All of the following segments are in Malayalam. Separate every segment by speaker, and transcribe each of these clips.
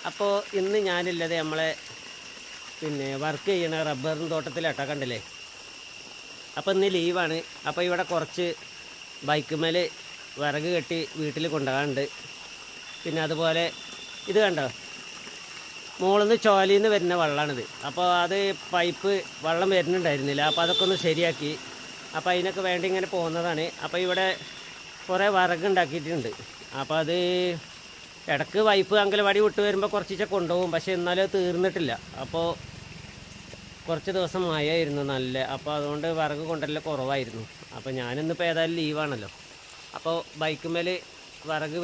Speaker 1: അപ്പോൾ ഇന്ന് ഞാനില്ലത് നമ്മളെ വർക്ക് ചെയ്യണ റബ്ബറിൻ തോട്ടത്തിലാട്ടാ കണ്ടില്ലേ. അപ്പോൾ ഇന്ന് ലീവാണ്. അപ്പോൾ ഇവിടെ കുറച്ച് ബൈക്കുമേൽ വിറക് കെട്ടി വീട്ടിൽ കൊണ്ടുപോകാനുണ്ട്. പിന്നെ അതുപോലെ ഇത് കണ്ടോ, മുകളിൽ നിന്ന് ചോലയിൽ നിന്ന് വരുന്ന വെള്ളമാണിത്. അപ്പോൾ അത് പൈപ്പ് വെള്ളം വരുന്നുണ്ടായിരുന്നില്ല, അപ്പോൾ അതൊക്കെ ഒന്ന് ശരിയാക്കി. അപ്പോൾ അതിനൊക്കെ വേണ്ടി ഇങ്ങനെ പോകുന്നതാണ്. അപ്പോൾ ഇവിടെ കുറേ വിറകുണ്ടാക്കിയിട്ടുണ്ട്. അപ്പോൾ അത് ഇടയ്ക്ക് പൈപ്പ് അങ്കലവാടി വിട്ട് വരുമ്പോൾ കുറച്ചിട്ട് കൊണ്ടുപോകും, പക്ഷേ എന്നാലും അത് തീർന്നിട്ടില്ല. അപ്പോൾ കുറച്ച് ദിവസം മഴയായിരുന്നു നല്ല, അപ്പോൾ അതുകൊണ്ട് വിറക് കൊണ്ടല്ല കുറവായിരുന്നു. അപ്പോൾ ഞാനിന്നിപ്പോൾ ഏതായാലും ലീവാണല്ലോ. അപ്പോൾ ബൈക്കുമേൽ വിറക്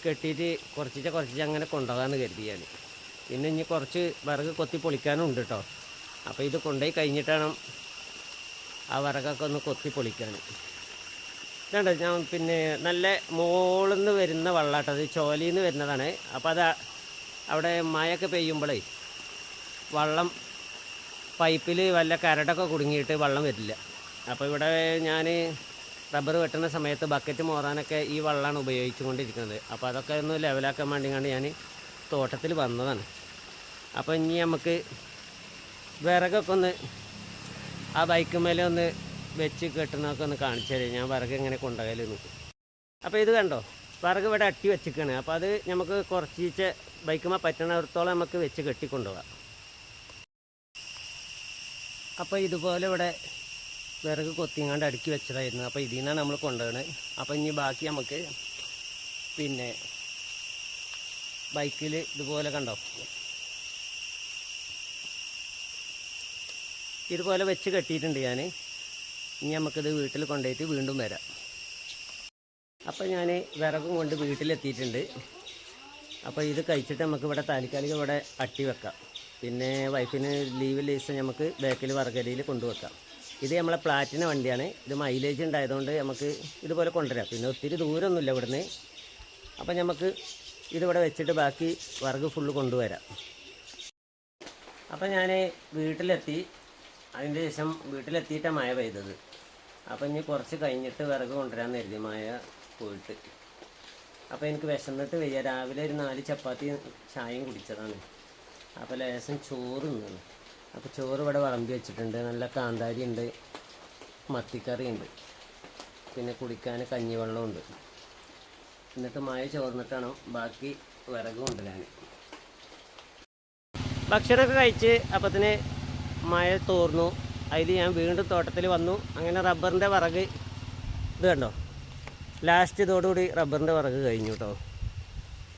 Speaker 1: കെട്ടിയിട്ട് കുറച്ചിട്ട് അങ്ങനെ കൊണ്ടുപോകാമെന്ന് കരുതി ഞാൻ. പിന്നെ ഇനി കുറച്ച് വിറക് കൊത്തി പൊളിക്കാനും ഉണ്ട് കേട്ടോ. അപ്പോൾ ഇത് കൊണ്ടുപോയി കഴിഞ്ഞിട്ടാണ് ആ വിറകൊക്കെ ഒന്ന് കൊത്തി പൊളിക്കാൻ. ഇതുണ്ട് ഞാൻ നല്ല മുകളിൽ നിന്ന് വരുന്ന വെള്ളമാട്ടത്, ചോലയിൽ നിന്ന് വരുന്നതാണ്. അപ്പോൾ അത് അവിടെ മഴയൊക്കെ പെയ്യുമ്പോഴേ വെള്ളം പൈപ്പിൽ വല്ല കരടൊക്കെ കുടുങ്ങിയിട്ട് വെള്ളം വരില്ല. അപ്പോൾ ഇവിടെ ഞാൻ റബ്ബർ വെട്ടുന്ന സമയത്ത് ബക്കറ്റ് മോറാനൊക്കെ ഈ വെള്ളമാണ് ഉപയോഗിച്ചു കൊണ്ടിരിക്കുന്നത്. അപ്പോൾ അതൊക്കെ ഒന്ന് ലെവലാക്കാൻ വേണ്ടിയാണ് ഞാൻ തോട്ടത്തിൽ വന്നതാണ്. അപ്പോൾ ഇനി നമുക്ക് വിറകൊക്കെ ഒന്ന് ആ ബൈക്കുമേലെ ഒന്ന് വെച്ച് കെട്ടുന്നതൊക്കെ ഒന്ന് കാണിച്ചു തരാം. ഞാൻ വിറക് എങ്ങനെ കൊണ്ടുപോയാലും. അപ്പോൾ ഇത് കണ്ടോ, വിറക് ഇവിടെ അട്ടി വെച്ചിരിക്കുകയാണ്. അപ്പോൾ അത് നമുക്ക് കുറച്ച് ബൈക്കുമേ പറ്റണത്തോളം നമുക്ക് വെച്ച് കെട്ടിക്കൊണ്ടുപോകാം. അപ്പോൾ ഇതുപോലെ ഇവിടെ വിറക് കൊത്തിങ്ങാണ്ട് അടുക്കി വെച്ചതായിരുന്നു. അപ്പോൾ ഇതിൽ നിന്നാണ് നമ്മൾ കൊണ്ടുപോകണത്. അപ്പോൾ ഇനി ബാക്കി നമുക്ക് ബൈക്കിൽ ഇതുപോലെ കണ്ടോ, ഇതുപോലെ വെച്ച് കെട്ടിയിട്ടുണ്ട് ഞാൻ. ഇനി നമുക്കിത് വീട്ടിൽ കൊണ്ടുപോയിട്ട് വീണ്ടും വരാം. അപ്പോൾ ഞാൻ വിറകും കൊണ്ട് വീട്ടിലെത്തിയിട്ടുണ്ട്. അപ്പോൾ ഇത് കഴിച്ചിട്ട് നമുക്ക് ഇവിടെ താൽക്കാലികം ഇവിടെ അട്ടി വെക്കാം. പിന്നെ വൈഫിന് ലീവ് ദിവസം നമുക്ക് ബാക്കിൽ വിറകടിയിൽ കൊണ്ടുവെക്കാം. ഇത് നമ്മളെ പ്ലാറ്റിന വണ്ടിയാണ്. ഇത് മൈലേജ് ഉണ്ടായതുകൊണ്ട് നമുക്ക് ഇതുപോലെ കൊണ്ടുവരാം. പിന്നെ ഒത്തിരി ദൂരമൊന്നുമില്ല ഇവിടുന്ന്. അപ്പം നമുക്ക് ഇതിവിടെ വെച്ചിട്ട് ബാക്കി വിറക് ഫുള്ള് കൊണ്ടുവരാം. അപ്പം ഞാൻ വീട്ടിലെത്തി. അതിൻ്റെ ശേഷം വീട്ടിലെത്തിയിട്ടാണ് മഴ പെയ്തത്. അപ്പം ഇനി കുറച്ച് കഴിഞ്ഞിട്ട് വിറക് കൊണ്ടുവരാമെന്ന് കരുതി, മഴ പോയിട്ട്. അപ്പോൾ എനിക്ക് വിശന്നിട്ട് വയ്യ. രാവിലെ ഒരു 4 ചപ്പാത്തി ചായയും കുടിച്ചതാണ്. അപ്പോൾ ലേശം ചോറ് തിന്നാണ്. അപ്പോൾ ചോറ് ഇവിടെ വിളമ്പി വെച്ചിട്ടുണ്ട്. നല്ല കാന്താരി ഉണ്ട്, മത്തിക്കറി ഉണ്ട്, പിന്നെ കുടിക്കാൻ കഞ്ഞിവെള്ളമുണ്ട്. എന്നിട്ട് മഴ ചോർന്നിട്ടാണ് ബാക്കി വിറക് കൊണ്ടുവരാൻ. ഭക്ഷണമൊക്കെ കഴിച്ച് അപ്പത്തിന് മഴ തോർന്നു. അതിൽ ഞാൻ വീണ്ടും തോട്ടത്തിൽ വന്നു. അങ്ങനെ റബ്ബറിൻ്റെ വിറക് ഇത് കണ്ടോ, ലാസ്റ്റ് ഇതോടുകൂടി റബ്ബറിൻ്റെ വിറക് കഴിഞ്ഞു കേട്ടോ.